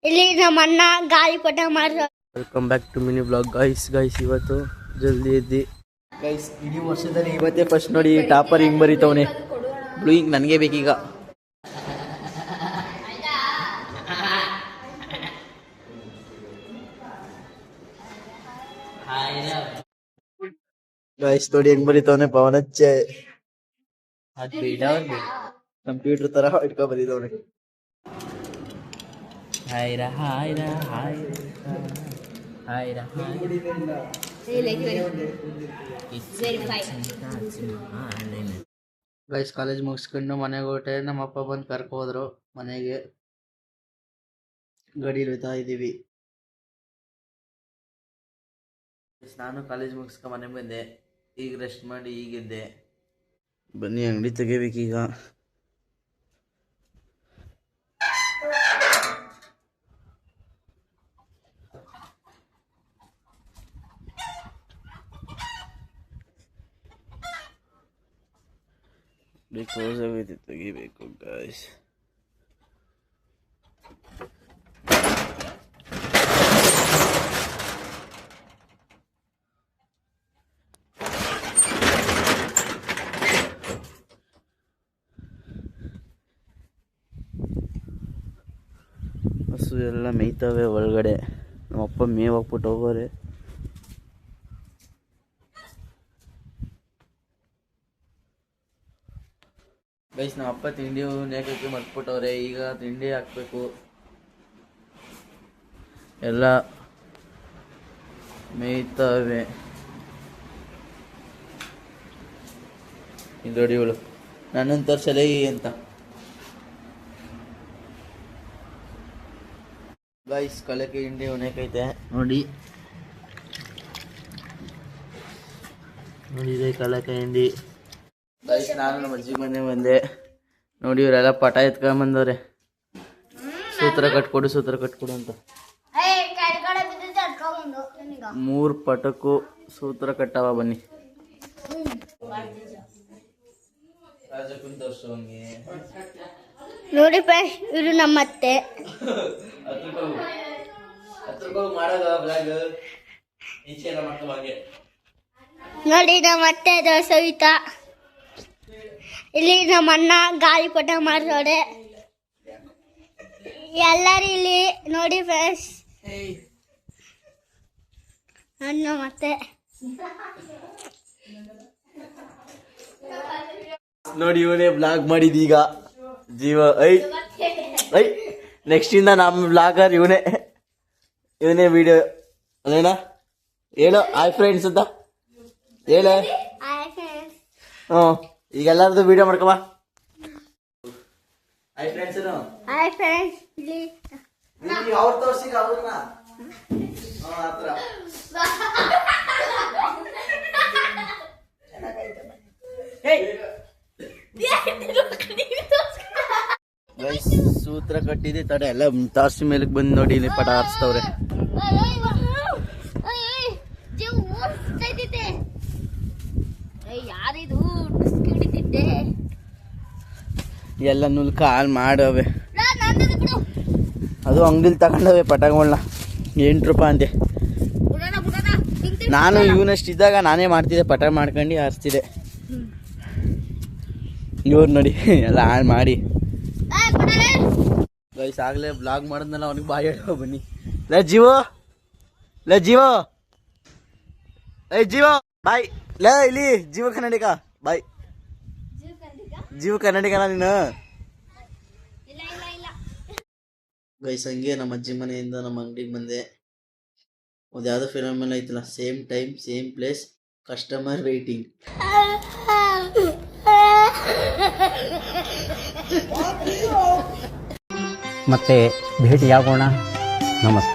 ಇಲ್ಲಿ ನಮ್ಮ ಅಣ್ಣ ಗಾಳಿಪಟ ಮಾಡ್ತಾರೆ. Welcome back to mini blog. Guys ಇವತ್ತು ಜಲ್ದಿ ಎದ್ದಿ ಗೈಸ್. ಇಡೀ ವರ್ಷದಲ್ಲಿ ಇವತ್ತೇ ಫಸ್ಟ್ ನೋಡಿ ಟಾಪರ್ ಹಿಂಗ್ ಬರೀತವನೆ. ಬ್ಲೂ ಹಿಂಗ್ ನನಗೆ ಬೇಕೀಗ. ಗೈಸ್ ನೋಡಿ ಹೆಂಗ್ ಬರೀತವನೆ ಪವನಚ್ಚೆ. ಕಂಪ್ಯೂಟರ್ ತರ ಇಟ್ಕೊ ಬರೀತವನೆ. ಹಾಯ್ರ ಹಾಯ್ರ ಹಾಯ್ರ ಹಾಯ್ರ ಗೈಸ್ ಕಾಲೇಜ್ ಮುಗಿಸ್ಕೊಂಡು ಮನೆಗೆ ಹೊರಟೆ. ನಮ್ಮ ಅಪ್ಪ ಬಂದು ಕರ್ಕೊ ಹೋದ್ರು ಮನೆಗೆ. ಗಾಡಿ ಹೋಯ್ತಾ ಇದ್ದೀವಿ. ನಾನು ಕಾಲೇಜ್ ಮುಗಿಸ್ಕೊಂಡು ಮನೆಗೆ ಬಂದೆ. ಈಗ ರೆಸ್ಟ್ ಮಾಡಿ ಈಗಿದ್ದೆ. ಬನ್ನಿ ಅಂಗಡಿ ತೆಗಿಬೇಕೀಗ. ಕ್ಲೋಸ್ ಆಗೈತಿ, ತೆಗಿಬೇಕು ಗಾಯ್ಸ್. ಹಸು ಎಲ್ಲ ಮೇಯ್ತವೆ ಒಳಗಡೆ. ನಮ್ಮಪ್ಪ ಮೇವು ಹಾಕ್ಬಿಟ್ಟು ಹೋಗೋರೆ. ಗೈಸ್ ನಮ್ಮ ಅಪ್ಪ ತಿಂಡಿ ನೇಕಕ್ಕೆ ಮರ್ತ್ಬಿಟ್ಟವ್ರೆ. ಈಗ ತಿಂಡಿ ಹಾಕ್ಬೇಕು. ಎಲ್ಲ ಮೇಯ್ತವೆ. ನೋಡಿ ಇವಳು ನನ್ನನ್ನು ತೋರ್ಸಲೇ ಅಂತ. ಗೈಸ್ ಕಳಕೆ ಹಿಂಡಿ ಒಣಕೈತೆ ನೋಡಿ. ನೋಡಿದೆ ಕಳಕೆ ಹಿಂಡಿ. ಗೈಸ್ ನಾನು ನಮ್ಮ ಅಜ್ಜಿ ಮನೆ ಬಂದೆ. ನೋಡಿ ಇವರೆಲ್ಲ ಪಟ ಎತ್ಕೊಂಬಂದವ್ರೆ. ಸೂತ್ರ ಕಟ್ಕೊಡು ಅಂತ. 3 ಪಟಕ್ಕೂ ಸೂತ್ರ ಕಟ್ಟವ. ಬನ್ನಿ ನೋಡಿ ಫ್ರೆಂಡ್ಸ್, ಇದು ನಮ್ಮ ಅತ್ತೆ. ನೋಡಿ ನಮ್ಮ ಅತ್ತೆ ಸವಿತಾ. ಇಲ್ಲಿ ನಮ್ಮ ಅಣ್ಣ ಗಾಳಿಪಟ ಮಾಡ್ತಾರೆ. ಎಲ್ಲರೂ ಇಲ್ಲಿ ನೋಡಿ ಫ್ರೆಂಡ್ಸ್. ಅಣ್ಣ ಮತ್ತೆ ನೋಡಿ ಇವನೇ ಬ್ಲಾಗ್ ಮಾಡಿದೀಗ ಜೀವ. ಐ ನೆಕ್ಸ್ಟ್ ಇಂದ ನಮ್ಮ ಬ್ಲಾಗರ್ ಇವನೇ ವಿಡಿಯೋ ಅದೇನಾ ಹೇಳು. ಹಾಯ್ ಫ್ರೆಂಡ್ಸ್ ಅಂತ ಹೇಳ. ಈಗ ಎಲ್ಲಾರ್ದು ವಿಡಿಯೋ ಮಾಡ್ಕೊಬಾ. Hi friends. Hi friends. ಅವ್ರು ತೋರ್ಸಿಗ ಅವ್ರನ್ನ ಹತ್ರ ಸೂತ್ರ ಕಟ್ಟಿದೆ ತಡೆ. ಎಲ್ಲ ತಾರ್ಸಿ ಮೇಲಕ್ಕೆ ಬಂದು ನೋಡಿ ಇಲ್ಲಿ ಪಟ ಹಾರಿಸ್ತವ್ರೆ. ಎಲ್ಲ ನುಲ್ಕ ಹಾಲ್ ಮಾಡವೆ. ಅದು ಅಂಗಡಿಲಿ ತಗೊಂಡವೆ ಪಟಗಳನ್ನ 8 ರೂಪಾಯಿ ಅಂತೆ. ನಾನು ಇವನಷ್ಟಿದ್ದಾಗ ನಾನೇ ಮಾಡ್ತಿದ್ದೆ. ಪಟ ಮಾಡ್ಕೊಂಡು ಹಾರಿಸ್ತಿದ್ದೆ. ಇವ್ರು ನೋಡಿ ಎಲ್ಲ ಹಾಳು ಮಾಡಿ. ಗೈಸ್ ಆಗ್ಲೇ ಬ್ಲಾಗ್ ಮಾಡಿದ್ನಲ್ಲ ಅವನಿಗೆ ಬಾಯ್ ಹೇಳೋ. ಬನ್ನಿ ಲೇ ಜೀವೋ ಬಾಯ್. ಲೇ ಇಲ್ಲಿ ಜೀವ ಕನ್ನಡಿಗ ಬಾಯ್. ಜೀವ ಕನ್ನಡಿಗನ ನೀನು. ಗೈಸ್ ಹಂಗೆ ನಮ್ಮ ಅಜ್ಜಿ ಮನೆಯಿಂದ ನಮ್ಮ ಅಂಗಡಿಗೆ ಬಂದೆ. ಒಂದು ಯಾವುದೋ ಫಿಲಮ್ ಎಲ್ಲ ಐತಲ್ಲ, same time same place customer waiting. ಮತ್ತೆ ಭೇಟಿಯಾಗೋಣ. ನಮಸ್ತೆ.